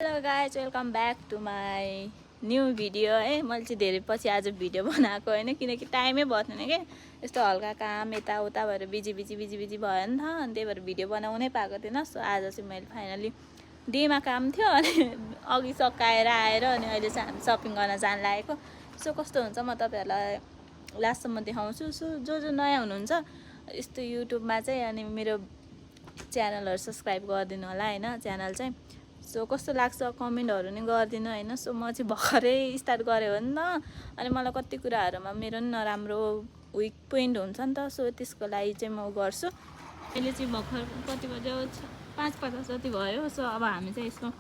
Hello guys welcome back to my new video है। मैले चाहिँ धेरै पछि आज भिडियो बनाएको होइन, किनकि टाइमै बस्दैन कि यस्तो हल्का काम यताउता भएर बिजी भयो नि त, अनि त्यही भएर भिडियो बनाउनै पाएको थिएन। सो आज चाहिँ मैले फाइनली डेमा काम थियो अनि अघि सकाएर आएर अनि अहिले चाहिँ हामी सपिङ गर्न जान लागेको। सो कस्तो हुन्छ म तपाईँहरूलाई लास्टसम्म देखाउँछु। सो जो नयाँ हुनुहुन्छ यस्तो युट्युबमा चाहिँ अनि मेरो च्यानलहरू सब्सक्राइब गरिदिनु होला होइन, च्यानल चाहिँ। सो कस्तो लाग्छ कमेन्टहरू नि गरिदिनु होइन। सो म चाहिँ भर्खरै स्टार्ट गरेँ हो नि त, अनि मलाई कति कुराहरूमा मेरो नि नराम्रो विक पोइन्ट हुन्छ नि त। सो त्यसको लागि चाहिँ म गर्छु। अहिले चाहिँ भर्खर कति बज्यो 5:50 जति भयो। सो अब हामी चाहिँ यसको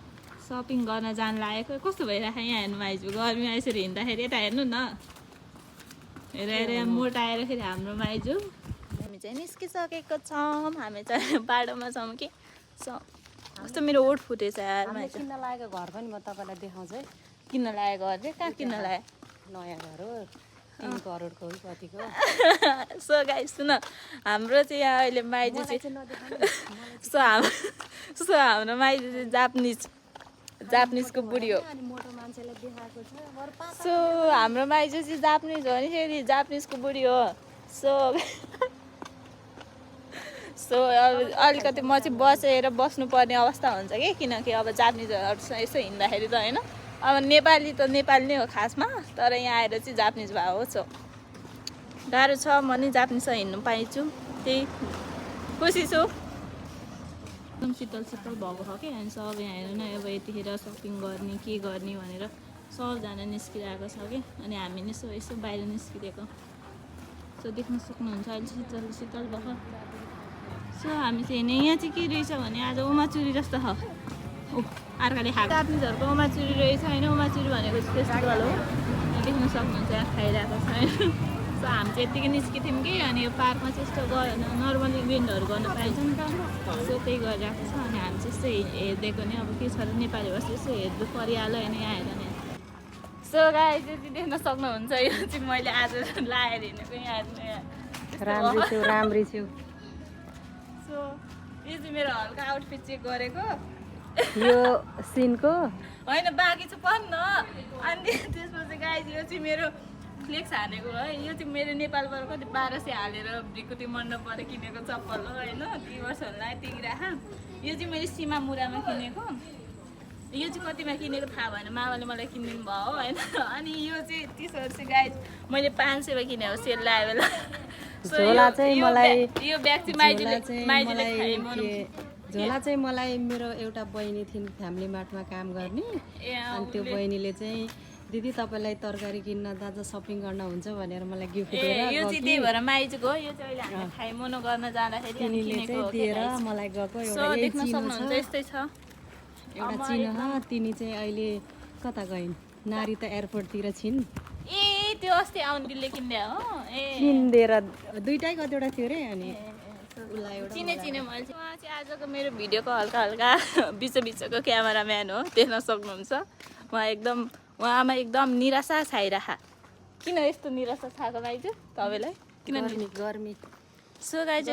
सपिङ गर्न जान लागेको। कस्तो भइरहेको यहाँ हेर्नु माइजू, गर्मी यसरी हिँड्दाखेरि यता हेर्नु न, हेरेर मोटाएर फेरि हाम्रो माइजू। हामी चाहिँ निस्किसकेको छौँ, हामी चाहिँ बाटोमा छौँ कि। सो कस्तो मेरो ओठ फुटेछ यार। किन्न लागेको घर पनि म तपाईँलाई देखाउँछु है। किन्न लागेको घर चाहिँ कहाँ किन्न लाग्यो? नयाँ घर हो, 3 करोडको हो कतिको। सो गाइस सुन, हाम्रो चाहिँ यहाँ अहिले माइजू चाहिँ सो हाम्रो माइजू चाहिँ जापानिजको बुढी हो। मोटो मान्छेलाई देखाएको छ। सो हाम्रो माइजू चाहिँ जापानिज हो नि, फेरि जापानिजको बुढी हो। सो अब अलिकति म चाहिँ बसेर बस्नुपर्ने अवस्था हुन्छ कि, किनकि अब जापानिजहरू यसो हिँड्दाखेरि त होइन। अब नेपाली त नेपाली नै हो खासमा, तर यहाँ आएर चाहिँ जापानिज भए हो। सो गाह्रो छ, म नि जापानिजसँग हिँड्नु पाइछु, त्यही खुसी छु। एकदम शीतल भएको छ कि। अनि सब यहाँ हेर्नु न, अब यतिखेर सपिङ गर्ने के गर्ने भनेर सबजना निस्किरहेको छ कि। अनि हामी नि यसो बाहिर निस्किदिएको। सो देख्न सक्नुहुन्छ अहिले शीतल भएको। सो हामी चाहिँ हेर्ने यहाँ चाहिँ के रहेछ भने आज उमाचुरी जस्तो छ। अर्काले खाएको जापानिजहरूको उमाचुरी रहेछ होइन। उमाचुरी भनेको चाहिँ फेस्टिभल हो, देख्न सक्नुहुन्छ यहाँ खाइरहेको छ होइन। सो हामी चाहिँ यत्तिकै निस्किथ्यौँ कि, अनि यो पार्कमा चाहिँ यस्तो नर्मल इभेन्टहरू गर्न पाइन्छ नि त। सो त्यही गरिरहेको छ। अनि हामी चाहिँ यस्तो हेरिदिएको नि, अब के छ र नेपाली भाषा यसो हेर्नु परिहाल्यो होइन यहाँ हेर नि। सो गाइस चाहिँ देख्न सक्नुहुन्छ, यो चाहिँ मैले आज लाएर हिँडेको यहाँ हेर्नु। राम्री छु। सो यो चाहिँ मेरो हल्का आउटफिट चेक गरेको यो सिनको होइन, बाँकी चाहिँ पढ्न। अनि त्यसपछि गाइस यो चाहिँ मेरो फ्लेक्स हानेको है। यो चाहिँ मेरो नेपालबाट कति 1200 हालेर भ्रिकुटी मण्डपबाट किनेको चप्पल हो होइन, 3 वर्षहरूलाई टिकिराख। यो चाहिँ मैले सीमा मुरामा किनेको। यो चाहिँ कतिमा किनेको थाहा भएन, मामाले मलाई किनिदिनु भयो होइन। अनि यो चाहिँ टी सर्ट चाहिँ गाइस मैले 500मा किनेको सेल लागेको बेला। झोला चाहिँ मलाई यो ब्याग चाहिँ माइजूले झोला चाहिँ मलाई मेरो एउटा बहिनी थिइन् फ्यामिली मार्टमा काम गर्ने। अनि त्यो बहिनीले चाहिँ दिदी तपाईँलाई तरकारी किन्न दादा सपिङ गर्न हुन्छ भनेर मलाई गिफ्ट दिएर यो चाहिँ त्यही भएर माइजूको। यो चाहिँ अहिले हामी खाइमोनो गर्न जाँदाखेरि दिएर मलाई गएको। एउटा देख्न सक्नुहुन्छ यस्तै छ। एउटा चिनो तिनी चाहिँ अहिले कता गइन्? नारी त एयरपोर्टतिर छिन्। ए त्यो अस्ति आउनेले किन्दा हो। किनिदिएर दुइटै कतिवटा थियो अरे। अनि चिने मैले चाहिँ। उहाँ चाहिँ आजको मेरो भिडियोको हल्का बिचको क्यामेराम्यान हो, देख्न सक्नुहुन्छ। उहाँमा एकदम निराशा छाइरह। किन यस्तो निराशा छाएको माइजू तपाईँलाई? किन गर्मी। सो गाइज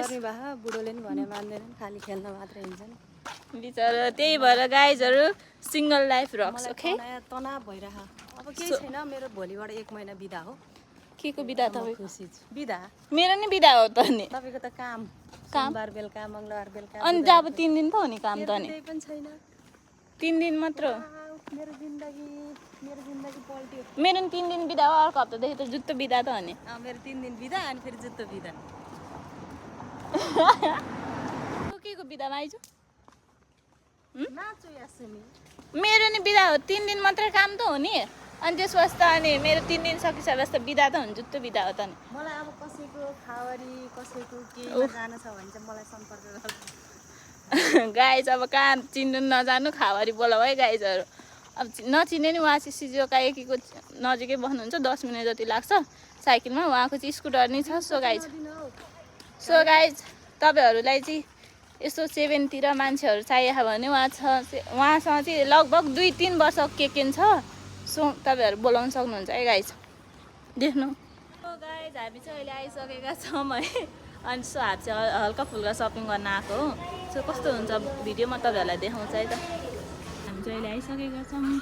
बुढोले नि भने मान्दैनन्, खालि खेल्न मात्रै हिँड्छन् बिचरा। त्यही भएर गाइजहरू सिङ्गल लाइफ रक्स ओके। तनाव भइरह। अब केही छैन, मेरो भोलिबाट 1 महिना बिदा हो। के को बिदा? तपाईँ खुसी छु। बिदा मेरो नि बिदा हो त नि। तपाईँको त काम सोमबार बेलुका मङ्गलबार बेलुका। अनि अब 3 दिन त हो नि काम त नि। केही पनि छैन, 3 दिन मात्र। मेरो जिन्दगी पल्ट्यो। मेरो नि 3 दिन बिदा हो, अर्को हप्तादेखि त जुत्तो बिदा त हो नि। मेरो 3 दिन बिदा अनि फेरि जुत्तो बिदा। के को बिदा माइजू? नाचु या सुनि। मेरो नि बिदा हो, 3 दिन मात्रै काम त हो नि। अनि त्यसपछि त अनि मेरो 3 दिन सकिसकेपछि त बिदा त हुन्छ, जुत्तो बिदा हो त नि। मलाई अब कसैको खावरी कसैको केही जान छ भने चाहिँ मलाई सम्पर्क गर्नु। गाइज अब कहाँ चिन्नु नजानु खावरी बोलाऊ है गाइजहरू। अब नचिने नि, उहाँ चाहिँ सिजोका एकीको नजिकै बस्नुहुन्छ, 10 मिनट जति लाग्छ साइकलमा। उहाँको चाहिँ स्कुटर नै छ। सो गाइज तपाईँहरूलाई चाहिँ यस्तो 7तिर मान्छेहरू चाहिएको भने उहाँसँग चाहिँ लगभग 2-3 वर्ष केकेन छ। सो तपाईँहरू बोलाउन सक्नुहुन्छ है गाइज, देख्नु। सो गाइज हामी चाहिँ अहिले आइसकेका छौँ है। अनि सो हामी चाहिँ हल्का फुल्का सपिङ गर्न आएको हो। सो कस्तो हुन्छ भिडियो म तपाईँहरूलाई देखाउँछु है त। हामी चाहिँ अहिले आइसकेका छौँ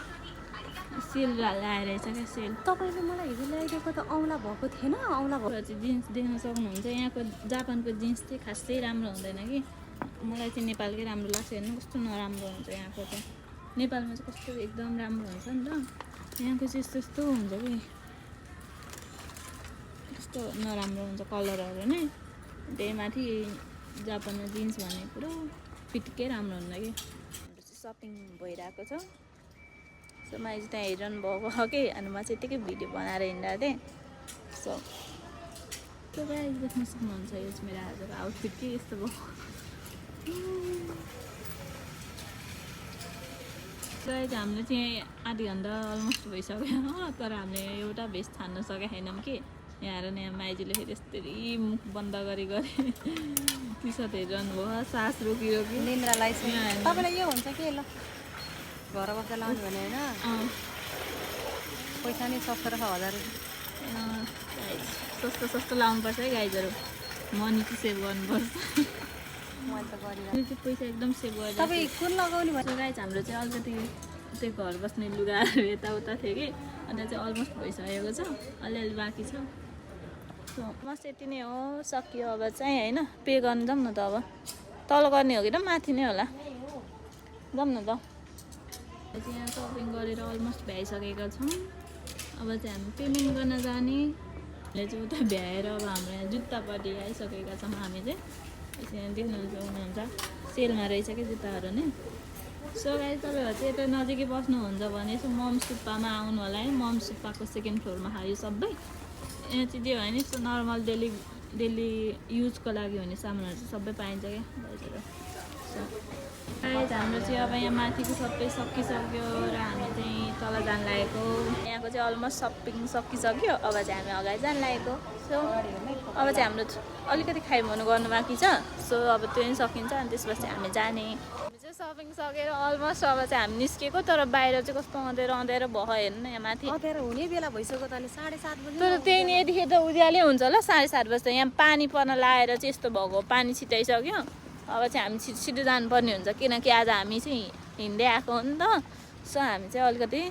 सेल लगाएर क्या सेल तपाईँले मलाई हिजो ल्याइदिएको त औँला भएको थिएन औँला भएको चाहिँ जिन्स देख्न सक्नुहुन्छ यहाँको जापानको जिन्स चाहिँ खासै राम्रो हुँदैन कि मलाई चाहिँ नेपालकै राम्रो लाग्छ हेर्नु कस्तो नराम्रो हुन्छ यहाँको चाहिँ नेपालमा चाहिँ कस्तो एकदम राम्रो हुन्छ नि त यहाँको चाहिँ यस्तो यस्तो हुन्छ कि कस्तो नराम्रो हुन्छ कलरहरू नै त्यही माथि जापानमा जिन्स भन्ने कुरो फिटकै राम्रो हुन्न कि हाम्रो चाहिँ सपिङ भइरहेको छ सो मैले चाहिँ त्यहाँ हेरिरहनु भएको हो कि अनि म चाहिँ यत्तिकै भिडियो बनाएर हिँडिरहेको थिएँ सो तपाईँ देख्न सक्नुहुन्छ यो चाहिँ मेरो आजको आउटफिट के यस्तो भयो गाइज हामीले चाहिँ आधी घन्टा अलमोस्ट भइसक्यो तर हामीले एउटा भेस्ट छान्न सकेका छैनौँ कि यहाँ आएर यहाँ माइजूले फेरि यस्तरी मुख बन्द गरी गरे टी सर्ट हेरिरहनु भयो सास रोकी रोकी निन्द्रालाई तपाईँलाई यो हुन्छ कि ल घर बसेर लाउने भने होइन पैसा नि 17,000 सस्तो सस्तो लाउनुपर्छ है गाइजहरू मनी चाहिँ सेभ गर्नुपर्छ मैले त गरिरहेको यो चाहिँ पैसा एकदम सेभ गरेर तपाईँ कुन लगाउने भयो गाइज हाम्रो चाहिँ अलिकति त्यो घर बस्ने लुगाहरू यताउता थियो कि अन्त चाहिँ अलमोस्ट भइसकेको छ अलिअलि बाँकी छ सो बस यति नै हो सकियो अब चाहिँ होइन पे गर्नु जाउँ न त अब तल गर्ने हो कि त माथि नै होला जाउँ न त चाहिँ यहाँ सपिङ गरेर अलमोस्ट भ्याइसकेका छौँ अब चाहिँ हामी पेमेन्ट गर्न जाने हामीले चाहिँ उता भ्याएर अब हाम्रो यहाँ जुत्तापट्टि आइसकेका छौँ हामी चाहिँ यहाँ देख्नुहुन्छ सेलमा रहेछ क्या जुत्ताहरू नै सो गाइस तपाईँहरू चाहिँ यता नजिकै बस्नुहुन्छ भने यसो मम सुप्पामा आउनु होला है मम सुप्पाको सेकेन्ड फ्लोरमा खायो सबै यहाँ चाहिँ जे भयो नि यस्तो नर्मल डेली युजको लागि हुने सामानहरू चाहिँ सबै पाइन्छ क्या गाइजहरू सो गाइस हाम्रो चाहिँ अब यहाँ माथिको सबै सकिसक्यो र हामी चाहिँ तल जान लागेको यहाँको चाहिँ अलमोस्ट सपिङ सकिसक्यो अब चाहिँ हामी अगाडि जान लागेको सो अब चाहिँ हाम्रो अलिकति खाइमोनु गर्नु बाँकी छ सो अब त्यो पनि सकिन्छ अनि त्यसपछि हामी जाने हामी चाहिँ सपिङ सकेर अलमोस्ट अब चाहिँ हामी निस्केको तर बाहिर चाहिँ कस्तो अँधेरो भयो हेर्नु न यहाँ माथि अँधेरो हुने बेला भइसक्यो त अनि 7:30 बजे तर त्यही नि यतिखेर त उज्यालै हुन्छ ल 7:30 बजे त यहाँ पानी पर्न लाएर चाहिँ यस्तो भएको पानी छिटाइसक्यो अब चाहिँ हामी छिटो छिटो जानुपर्ने हुन्छ किनकि आज हामी चाहिँ हिँड्दै आएको हो नि त सो हामी चाहिँ अलिकति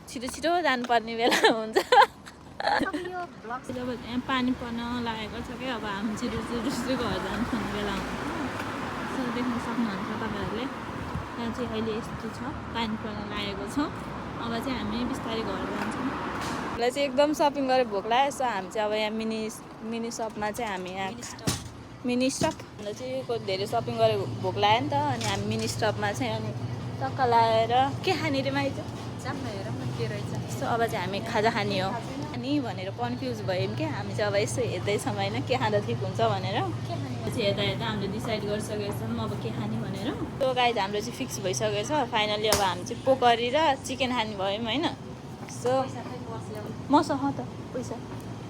छिटो छिटो जानुपर्ने बेला हुन्छ जब यहाँ पानी पर्न लागेको छ क्या अब हामी छिटो छिटो घर जानुपर्ने बेला हुन्छ सो देख्न सक्नुहुन्छ तपाईँहरूले यहाँ चाहिँ अहिले यस्तो छ पानी पर्न लागेको छ अब चाहिँ हामी बिस्तारै घर जान्छौँ हामीलाई चाहिँ एकदम सपिङ गरेर भोक लाग्यो सो हामी चाहिँ अब यहाँ मिनी सपमा चाहिँ हामी यहाँ मिनी स्टप हामीलाई चाहिँ धेरै सपिङ गरेर भोक लाग्यो नि त अनि हामी मिनी स्टपमा चाहिँ अनि टक्क लगाएर के खाने रे माइज हेरौँ न के रहेछ सो अब चाहिँ हामी खाजा खाने हो अनि भनेर कन्फ्युज भयौँ क्या हामी चाहिँ अब यसो हेर्दैछौँ होइन के खाँदा ठिक हुन्छ भनेर चाहिँ हेर्दा हामीले डिसाइड गरिसकेको छौँ अब के खाने भनेर त्यो गाइज हाम्रो चाहिँ फिक्स भइसकेको छ फाइनली अब हामी चाहिँ पोकरी र चिकन खाने भयौँ होइन सो मसँग त पैसा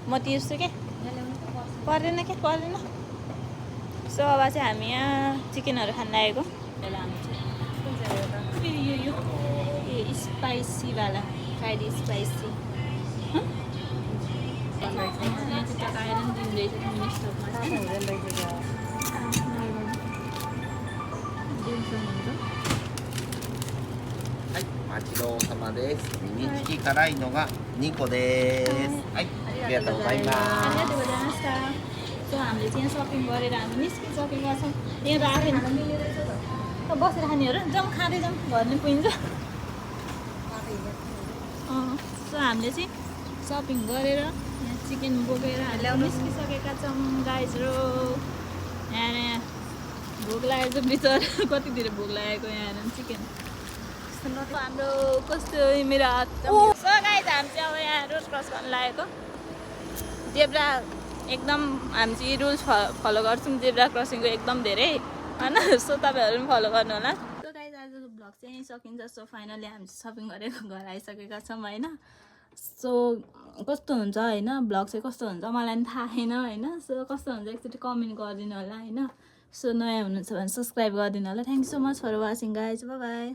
म तिर्छु क्या पर्दैन क्या पर्दैन सो अब चाहिँ हामी यहाँ चिकनहरू खान लागेको यो स्पाइसीवाला फ्राइड स्पाइसी यहाँ चाहिँ टकाएर नि दिँदैछ मिनिस्टरमाはい、お待ちどうさまです。ミニチキ辛いのが2個です。はい、ありがとうございます。 सो हामीले चाहिँ सपिङ गरेर हामी निस्किसकेका छौँ यहाँ राखेन बसेर खानेहरू जाउँ खाँदै जाउँ भन्ने पुगिन्छ सो हामीले चाहिँ सपिङ गरेर यहाँ चिकन बोकेर हामीले निस्किसकेका छौँ गाइजहरू यहाँ भोक लागेको बिचरा कति धेरै भोक लागेको यहाँ चिकन हाम्रो कस्तो मेरो हात सो गाइज हामी चाहिँ अब यहाँ रोड क्रस गर्न लागेको जेब्रा एकदम हामी चाहिँ रुल्स फलो गर्छौँ जेब्रा क्रसिङको एकदम धेरै होइन सो तपाईँहरू पनि फलो गर्नु होला सो गाइज आजको भ्लग चाहिँ यहीँ सकिन्छ सो फाइनली हामी सपिङ गरेर घर आइसकेका छौँ होइन सो कस्तो हुन्छ होइन भ्लग चाहिँ कस्तो हुन्छ मलाई पनि थाहा छैन होइन सो कस्तो हुन्छ एकचोटि कमेन्ट गरिदिनु होला होइन सो नयाँ हुनुहुन्छ भने सब्सक्राइब गरिदिनु होला thank you so much for watching guys bye by